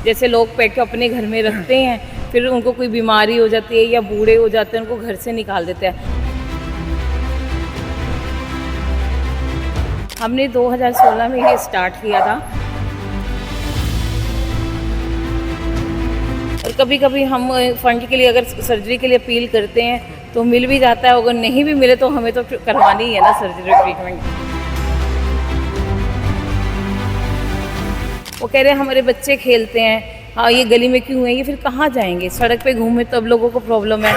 जैसे लोग पेट को अपने घर में रखते हैं, फिर उनको कोई बीमारी हो जाती है या बूढ़े हो जाते हैं, उनको घर से निकाल देते हैं। हमने 2016 में ये स्टार्ट किया था और कभी कभी हम फंड के लिए अगर सर्जरी के लिए अपील करते हैं तो मिल भी जाता है, अगर नहीं भी मिले तो हमें तो करवानी ही है ना सर्जरी ट्रीटमेंट। वो कह रहे हैं हमारे बच्चे खेलते हैं, हाँ ये गली में क्यों है, ये फिर कहाँ जाएंगे, सड़क पे घूमे तब लोगों को प्रॉब्लम है।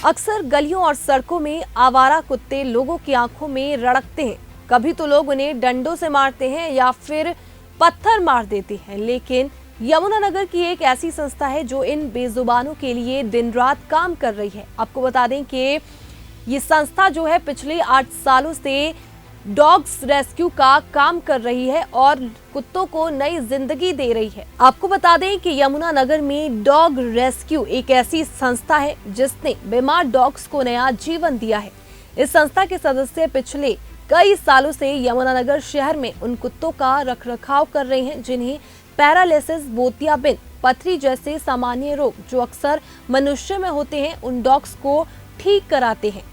अक्सर गलियों और सड़कों में आवारा कुत्ते लोगों की आंखों में रड़कते हैं। कभी तो लोग उन्हें डंडों से मारते हैं या फिर पत्थर मार देते हैं, लेकिन यमुनानगर की एक ऐसी संस्था है जो इन बेजुबानों के लिए दिन रात काम कर रही है। आपको बता दें कि ये संस्था जो है पिछले 8 सालों से डॉग्स रेस्क्यू का काम कर रही है और कुत्तों को नई जिंदगी दे रही है। आपको बता दें कि यमुनानगर में डॉग रेस्क्यू एक ऐसी संस्था है जिसने बीमार डॉग्स को नया जीवन दिया है। इस संस्था के सदस्य पिछले कई सालों से यमुनानगर शहर में उन कुत्तों का रखरखाव कर रहे हैं जिन्हें पैरालिसिस, मोतियाबिंद, पथरी जैसे सामान्य रोग जो अक्सर मनुष्य में होते हैं, उन डॉग्स को ठीक कराते हैं।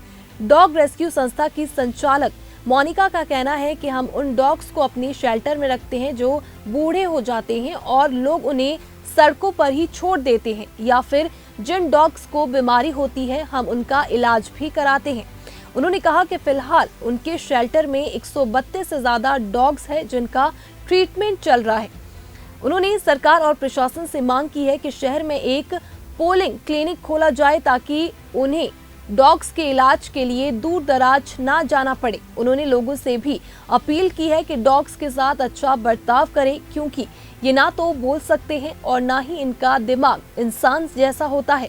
डॉग रेस्क्यू संस्था की संचालक मोनिका का कहना है कि हम उन डॉग्स को अपनी शेल्टर में रखते हैं जो बूढ़े हो जाते हैं और लोग उन्हें सड़कों पर ही छोड़ देते हैं, या फिर जिन डॉग्स को बीमारी होती है हम उनका इलाज भी कराते हैं। उन्होंने कहा कि फिलहाल उनके शेल्टर में 132 से ज्यादा डॉग्स हैं जिनका ट्रीटमेंट चल रहा है। उन्होंने सरकार और प्रशासन से मांग की है कि शहर में एक पोलिंग क्लिनिक खोला जाए ताकि उन्हें डॉग्स के इलाज के लिए दूर दराज ना जाना पड़े। उन्होंने लोगों से भी अपील की है कि डॉग्स के साथ अच्छा बर्ताव करें, क्योंकि ये ना तो बोल सकते हैं और ना ही इनका दिमाग इंसान जैसा होता है।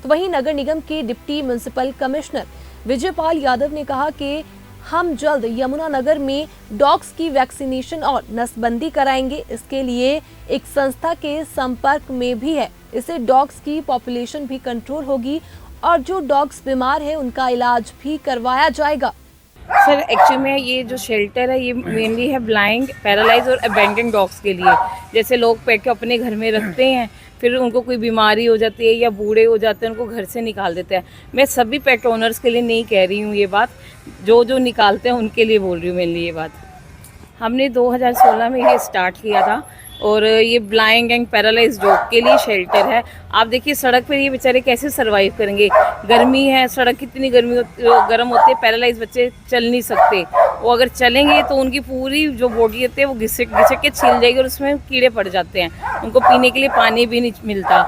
तो वहीं नगर निगम के deputy municipal commissioner Vijaypal Yadav ने कहा कि हम जल्द यमुनानगर में डॉग्स की वैक्सीनेशन और नसबंदी कराएंगे। इसके लिए एक संस्था के संपर्क में भी है। इससे डॉग्स की पॉपुलेशन भी कंट्रोल होगी और जो डॉग्स बीमार है उनका इलाज भी करवाया जाएगा। सर एक्चुअली में ये जो शेल्टर है ये मेनली है ब्लाइंड, पैरालाइज और अबेंडन डॉग्स के लिए। जैसे लोग पेट को अपने घर में रखते हैं, फिर उनको कोई बीमारी हो जाती है या बूढ़े हो जाते हैं, उनको घर से निकाल देते हैं। मैं सभी पेट ओनर्स के लिए नहीं कह रही हूँ ये बात, जो निकालते हैं उनके लिए बोल रही हूँ मेनली ये बात। हमने 2016 में ये स्टार्ट किया था और ये ब्लाइंड एंड पैरालाइज डॉग के लिए शेल्टर है। आप देखिए सड़क पर ये बेचारे कैसे सरवाइव करेंगे, गर्मी है, सड़क कितनी गर्म होती है, पैरालाइज बच्चे चल नहीं सकते। वो अगर चलेंगे तो उनकी पूरी जो बॉडी होती है वो घिसक के छिल जाएगी और उसमें कीड़े पड़ जाते हैं, उनको पीने के लिए पानी भी नहीं मिलता।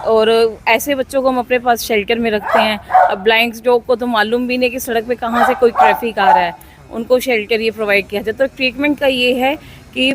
और ऐसे बच्चों को हम अपने पास शेल्टर में रखते हैं। अब ब्लाइंड डॉग को तो मालूम भी नहीं कि सड़क पे कहाँ से कोई ट्रैफिक आ रहा है, उनको शेल्टर ये प्रोवाइड किया जाता है। तो ट्रीटमेंट का ये है कि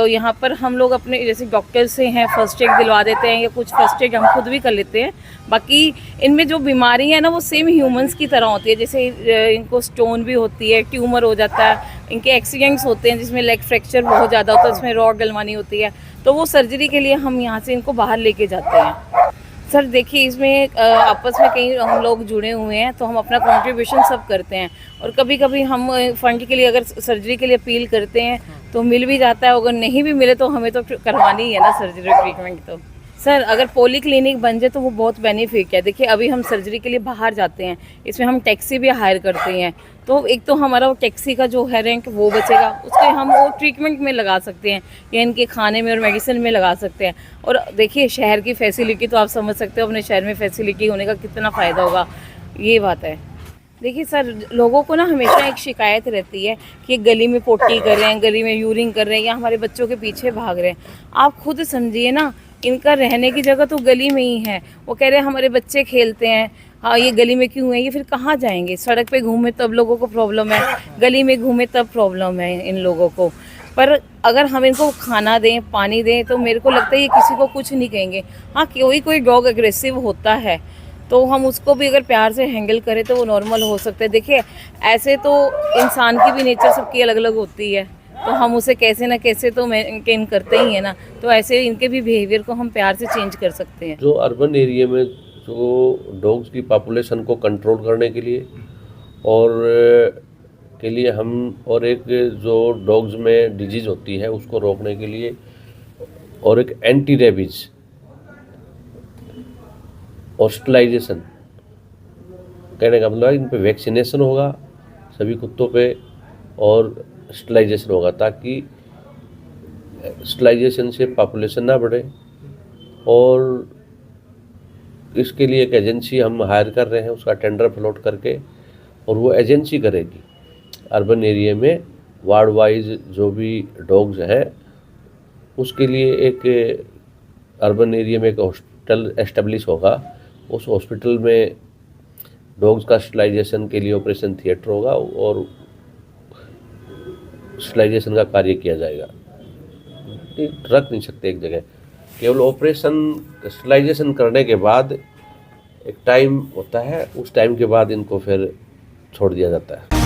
यहाँ पर हम लोग अपने जैसे डॉक्टर से हैं फर्स्ट एड दिलवा देते हैं या कुछ फर्स्ट एड हम खुद भी कर लेते हैं। बाकी इनमें जो बीमारी है ना वो सेम ह्यूमंस की तरह होती है। जैसे इनको स्टोन भी होती है, ट्यूमर हो जाता है, इनके एक्सीडेंट्स होते हैं जिसमें लेग फ्रैक्चर बहुत ज़्यादा होता है, उसमें रॉड डलवानी होती है, तो वो सर्जरी के लिए हम यहाँ से इनको बाहर लेके जाते हैं। सर देखिए इसमें आपस में कई हम लोग जुड़े हुए हैं तो हम अपना कंट्रीब्यूशन सब करते हैं और कभी कभी हम फंड के लिए अगर सर्जरी के लिए अपील करते हैं तो मिल भी जाता है, अगर नहीं भी मिले तो हमें तो करवानी ही है ना सर्जरी ट्रीटमेंट। तो सर अगर पोली क्लिनिक बन जाए तो वो बहुत बेनिफिट है। देखिए अभी हम सर्जरी के लिए बाहर जाते हैं, इसमें हम टैक्सी भी हायर करते हैं, तो एक तो हमारा वो टैक्सी का जो है रेंट वो बचेगा, उसके हम वो ट्रीटमेंट में लगा सकते हैं या इनके खाने में और मेडिसिन में लगा सकते हैं। और देखिए शहर की फैसिलिटी तो आप समझ सकते हो, अपने शहर में फैसिलिटी होने का कितना फ़ायदा होगा, ये बात है। देखिए सर लोगों को ना हमेशा एक शिकायत रहती है कि गली में पोटी कर रहे हैं, गली में यूरिन कर रहे हैं या हमारे बच्चों के पीछे भाग रहे हैं। आप खुद समझिए ना, इनका रहने की जगह तो गली में ही है। वो कह रहे हैं हमारे बच्चे खेलते हैं, हाँ ये गली में क्यों है, ये फिर कहाँ जाएंगे, सड़क पे घूमे तब लोगों को प्रॉब्लम है, गली में घूमे तब प्रॉब्लम है इन लोगों को। पर अगर हम इनको खाना दें, पानी दें तो मेरे को लगता है ये किसी को कुछ नहीं कहेंगे। हाँ कोई डॉग एग्रेसिव होता है तो हम उसको भी अगर प्यार से हैंडल करें तो वो नॉर्मल हो सकते हैं। देखिए ऐसे तो इंसान की भी नेचर सबकी अलग अलग होती है, तो हम उसे कैसे ना कैसे तो मेंटेन करते ही है ना, तो ऐसे इनके भी बिहेवियर को हम प्यार से चेंज कर सकते हैं। जो अर्बन एरिया में जो डॉग्स की पॉपुलेशन को कंट्रोल करने के लिए और के लिए हम, और एक जो डॉग्स में डिजीज़ होती है उसको रोकने के लिए, और एक एंटी रेबीज हॉस्पिटलाइजेशन, कहने का मतलब है इन पे वैक्सीनेशन होगा सभी कुत्तों पे, और स्टलाइजेशन होगा, ताकि स्टलाइजेशन से पॉपुलेशन ना बढ़े। और इसके लिए एक एजेंसी हम हायर कर रहे हैं, उसका टेंडर फ्लोट करके, और वो एजेंसी करेगी अर्बन एरिया में वार्ड वाइज जो भी डॉग्स हैं उसके लिए एक अर्बन एरिया में एक हॉस्पिटल एस्टेब्लिश होगा। उस हॉस्पिटल में डॉग्स का स्टलाइजेशन के लिए ऑपरेशन थिएटर होगा और स्टलाइजेशन का कार्य किया जाएगा। रख नहीं सकते एक जगह, केवल ऑपरेशन स्टलाइजेशन करने के बाद एक टाइम होता है, उस टाइम के बाद इनको फिर छोड़ दिया जाता है।